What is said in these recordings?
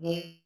Hi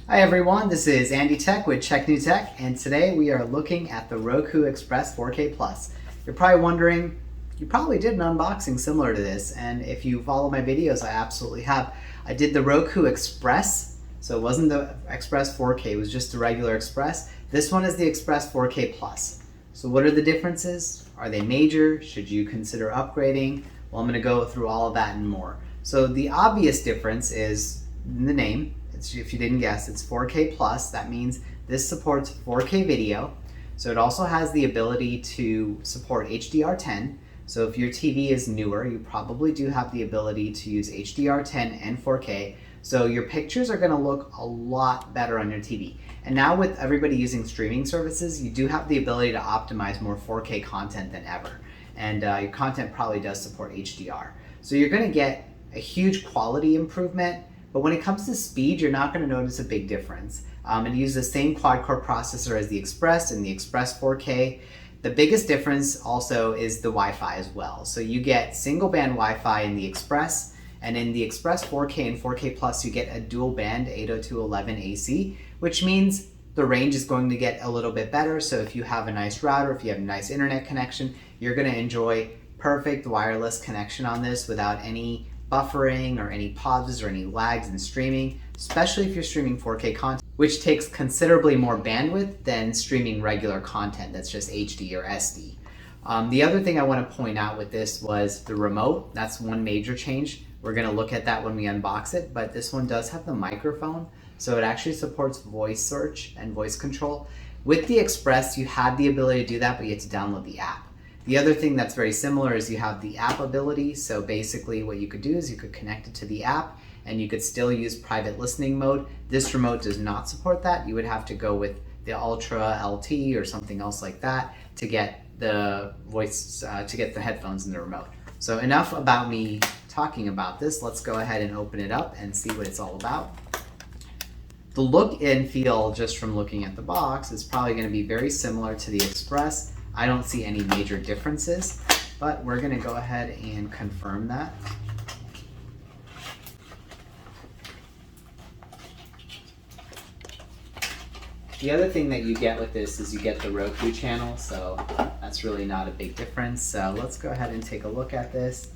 everyone, this is Andy Tech with Check New Tech, and today we are looking at the Roku Express 4K Plus. You're probably wondering, you probably did an unboxing similar to this, and if you follow my videos, I absolutely have. I did the Roku Express, so it wasn't the Express 4K, it was just the regular Express. This one is the Express 4K Plus. So what are the differences? Are they major? Should you consider upgrading? Well, I'm going to go through all of that and more. So the obvious difference is in the name. If you didn't guess, it's 4K plus. That means this supports 4K video. So it also has the ability to support HDR10. So if your TV is newer, you probably do have the ability to use HDR10 and 4K. So your pictures are going to look a lot better on your TV. And now with everybody using streaming services, you do have the ability to optimize more 4K content than ever. And your content probably does support HDR. So you're going to get a huge quality improvement. But when it comes to speed, you're not going to notice a big difference. It uses the same quad-core processor as the Express and the Express 4K. The biggest difference also is the Wi-Fi as well. So you get single-band Wi-Fi in the Express, and in the Express 4K and 4K Plus, you get a dual-band 802.11 AC, which means the range is going to get a little bit better. So if you have a nice router, if you have a nice internet connection, you're going to enjoy perfect wireless connection on this without any buffering or any pauses or any lags in streaming, especially if you're streaming 4K content, which takes considerably more bandwidth than streaming regular content that's just HD or SD. The other thing I want to point out with this was the remote. That's one major change. We're going to look at that when we unbox it, but this one does have the microphone, so it actually supports voice search and voice control. With the Express, you had the ability to do that, but you had to download the app. The other thing that's very similar is you have the app ability. So basically what you could do is you could connect it to the app and you could still use private listening mode. This remote does not support that. You would have to go with the Ultra LT or something else like that to get the voice, to get the headphones in the remote. So enough about me talking about this. Let's go ahead and open it up and see what it's all about. The look and feel just from looking at the box is probably going to be very similar to the Express. I don't see any major differences, but we're going to go ahead and confirm that. The other thing that you get with this is you get the Roku channel, so that's really not a big difference. So let's go ahead and take a look at this.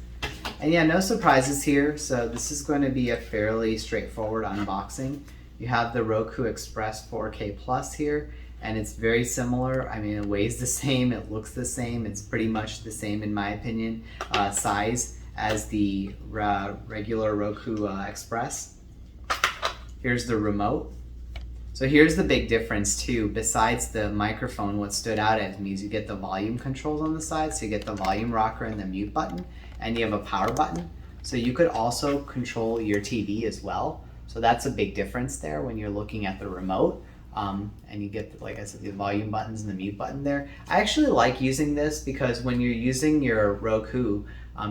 And yeah, no surprises here. So this is going to be a fairly straightforward unboxing. You have the Roku Express 4K Plus here. And it's very similar. I mean, it weighs the same, it looks the same, it's pretty much the same in my opinion, size as the regular Roku Express. Here's the remote. So here's the big difference too. Besides the microphone, what stood out at me is you get the volume controls on the side. So you get the volume rocker and the mute button, and you have a power button. So you could also control your TV as well. So that's a big difference there when you're looking at the remote. And you get, like I said, the volume buttons and the mute button there. I actually like using this because when you're using your Roku,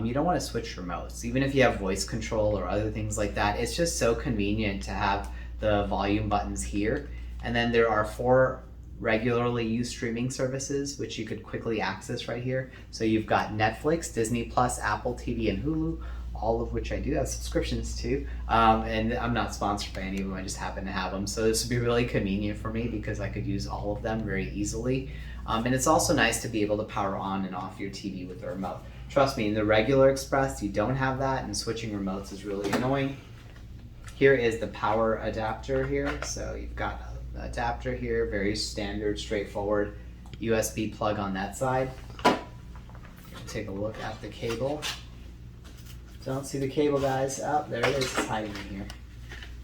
you don't want to switch remotes. Even if you have voice control or other things like that, it's just so convenient to have the volume buttons here. And then there are 4 regularly used streaming services which you could quickly access right here. So you've got Netflix, Disney Plus, Apple TV, and Hulu, all of which I do have subscriptions to, and I'm not sponsored by any of them, I just happen to have them. So this would be really convenient for me because I could use all of them very easily. And it's also nice to be able to power on and off your TV with the remote. Trust me, in the regular Express, you don't have that, and switching remotes is really annoying. Here is the power adapter here. So you've got the adapter here, very standard, straightforward USB plug on that side. Take a look at the cable. Don't see the cable, guys. Oh, there it is. It's hiding in here.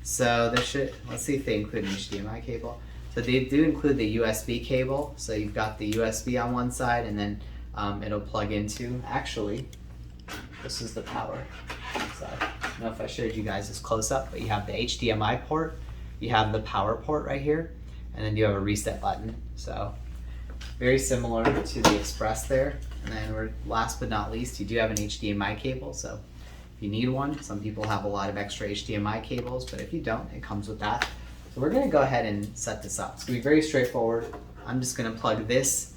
So there should, let's see if they include an HDMI cable. So they do include the USB cable. So you've got the USB on one side, and then it'll plug into, actually, this is the power side. I don't know if I showed you guys this close up, but you have the HDMI port, you have the power port right here, and then you have a reset button. So very similar to the Express there. And then last but not least, you do have an HDMI cable. So if you need one, some people have a lot of extra HDMI cables, but if you don't, it comes with that. So we're gonna go ahead and set this up. It's gonna be very straightforward. I'm just gonna plug this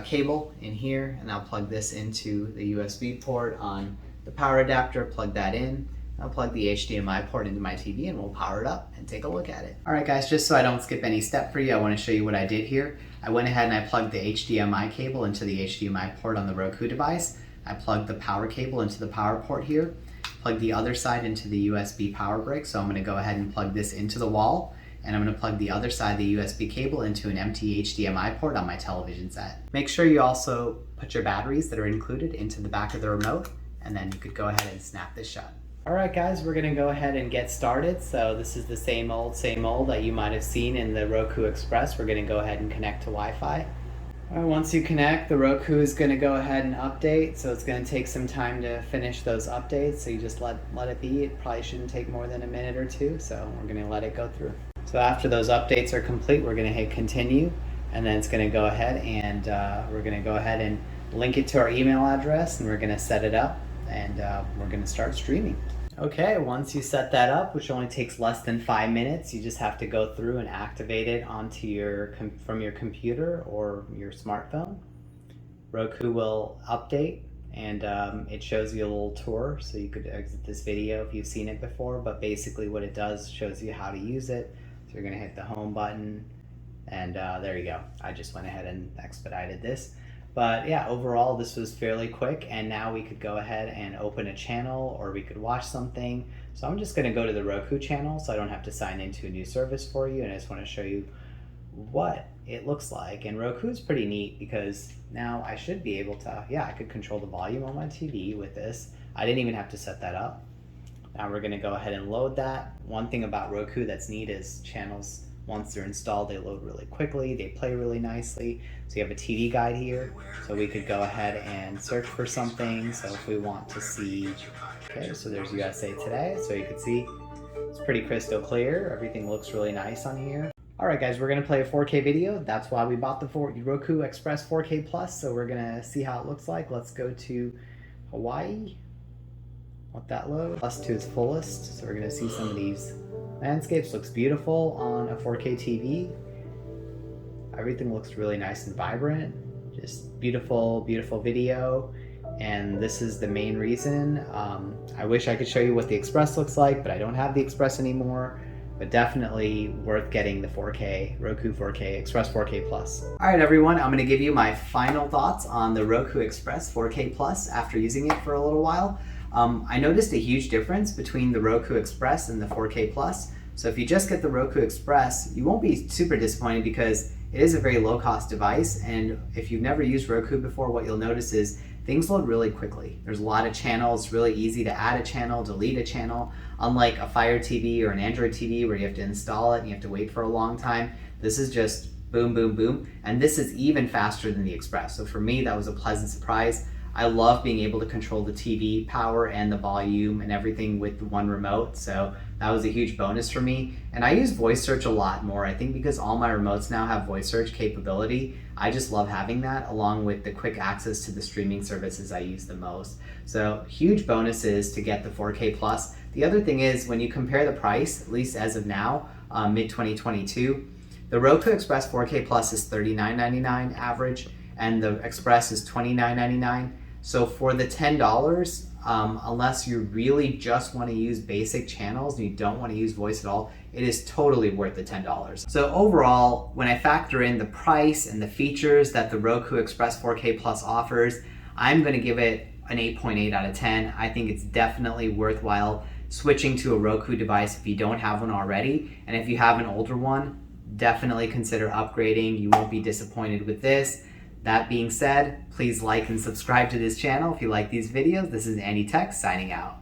cable in here, and I'll plug this into the USB port on the power adapter, plug that in. I'll plug the HDMI port into my TV and we'll power it up and take a look at it. All right guys, just so I don't skip any step for you, I want to show you what I did here. I went ahead and I plugged the HDMI cable into the HDMI port on the Roku device. I plugged the power cable into the power port here, plugged the other side into the USB power brick. So I'm going to go ahead and plug this into the wall, and I'm going to plug the other side of the USB cable into an empty HDMI port on my television set. Make sure you also put your batteries that are included into the back of the remote, and then you could go ahead and snap this shut. Alright guys, we're going to go ahead and get started. So this is the same old that you might have seen in the Roku Express. We're going to go ahead and connect to Wi-Fi. Alright, once you connect, the Roku is going to go ahead and update. So it's going to take some time to finish those updates. So you just let it be. It probably shouldn't take more than a minute or two. So we're going to let it go through. So after those updates are complete, we're going to hit continue. And then it's going to go ahead and we're going to go ahead and link it to our email address. And we're going to set it up. And we're going to start streaming. Okay, once you set that up, which only takes less than 5 minutes, you just have to go through and activate it onto from your computer or your smartphone. Roku will update, and it shows you a little tour, so you could exit this video if you've seen it before, but basically what it does shows you how to use it. So you're going to hit the home button, and there you go. I just went ahead and expedited this. But yeah, overall this was fairly quick, and now we could go ahead and open a channel or we could watch something. So I'm just going to go to the Roku channel so I don't have to sign into a new service for you, and I just want to show you what it looks like. And Roku is pretty neat because now I should be able to, I could control the volume on my TV with this. I didn't even have to set that up. Now we're going to go ahead and load that. One thing about Roku that's neat is channels, once they're installed, they load really quickly, they play really nicely. So you have a TV guide here, so we could go ahead and search for something. So if we want to see, okay, so there's USA Today, so you can see it's pretty crystal clear. Everything looks really nice on here. All right guys, we're gonna play a 4K video. That's why we bought the Roku Express 4K Plus, so we're gonna see how it looks like. Let's go to Hawaii, let that load, plus to its fullest. So we're gonna see some of these landscapes. Looks beautiful on a 4K TV. Everything looks really nice and vibrant. Just beautiful, beautiful video. And this is the main reason. I wish I could show you what the Express looks like, but I don't have the Express anymore. But definitely worth getting the 4K, Roku 4K, Express 4K Plus. All right, everyone, I'm gonna give you my final thoughts on the Roku Express 4K Plus after using it for a little while. I noticed a huge difference between the Roku Express and the 4K Plus. So if you just get the Roku Express, you won't be super disappointed because it is a very low-cost device, and if you've never used Roku before, what you'll notice is things load really quickly. There's a lot of channels. It's really easy to add a channel, delete a channel. Unlike a Fire TV or an Android TV where you have to install it and you have to wait for a long time, this is just boom, boom, boom. And this is even faster than the Express. So for me, that was a pleasant surprise. I love being able to control the TV power and the volume and everything with one remote. So that was a huge bonus for me. And I use voice search a lot more. I think because all my remotes now have voice search capability, I just love having that along with the quick access to the streaming services I use the most. So huge bonuses to get the 4K Plus. The other thing is when you compare the price, at least as of now, mid-2022, the Roku Express 4K Plus is $39.99 average, and the Express is $29.99. So for the $10, unless you really just want to use basic channels and you don't want to use voice at all, it is totally worth the $10. So overall, when I factor in the price and the features that the Roku Express 4K Plus offers, I'm going to give it an 8.8 out of 10. I think it's definitely worthwhile switching to a Roku device if you don't have one already. And if you have an older one, definitely consider upgrading. You won't be disappointed with this. That being said, please like and subscribe to this channel if you like these videos. This is Andy Tech signing out.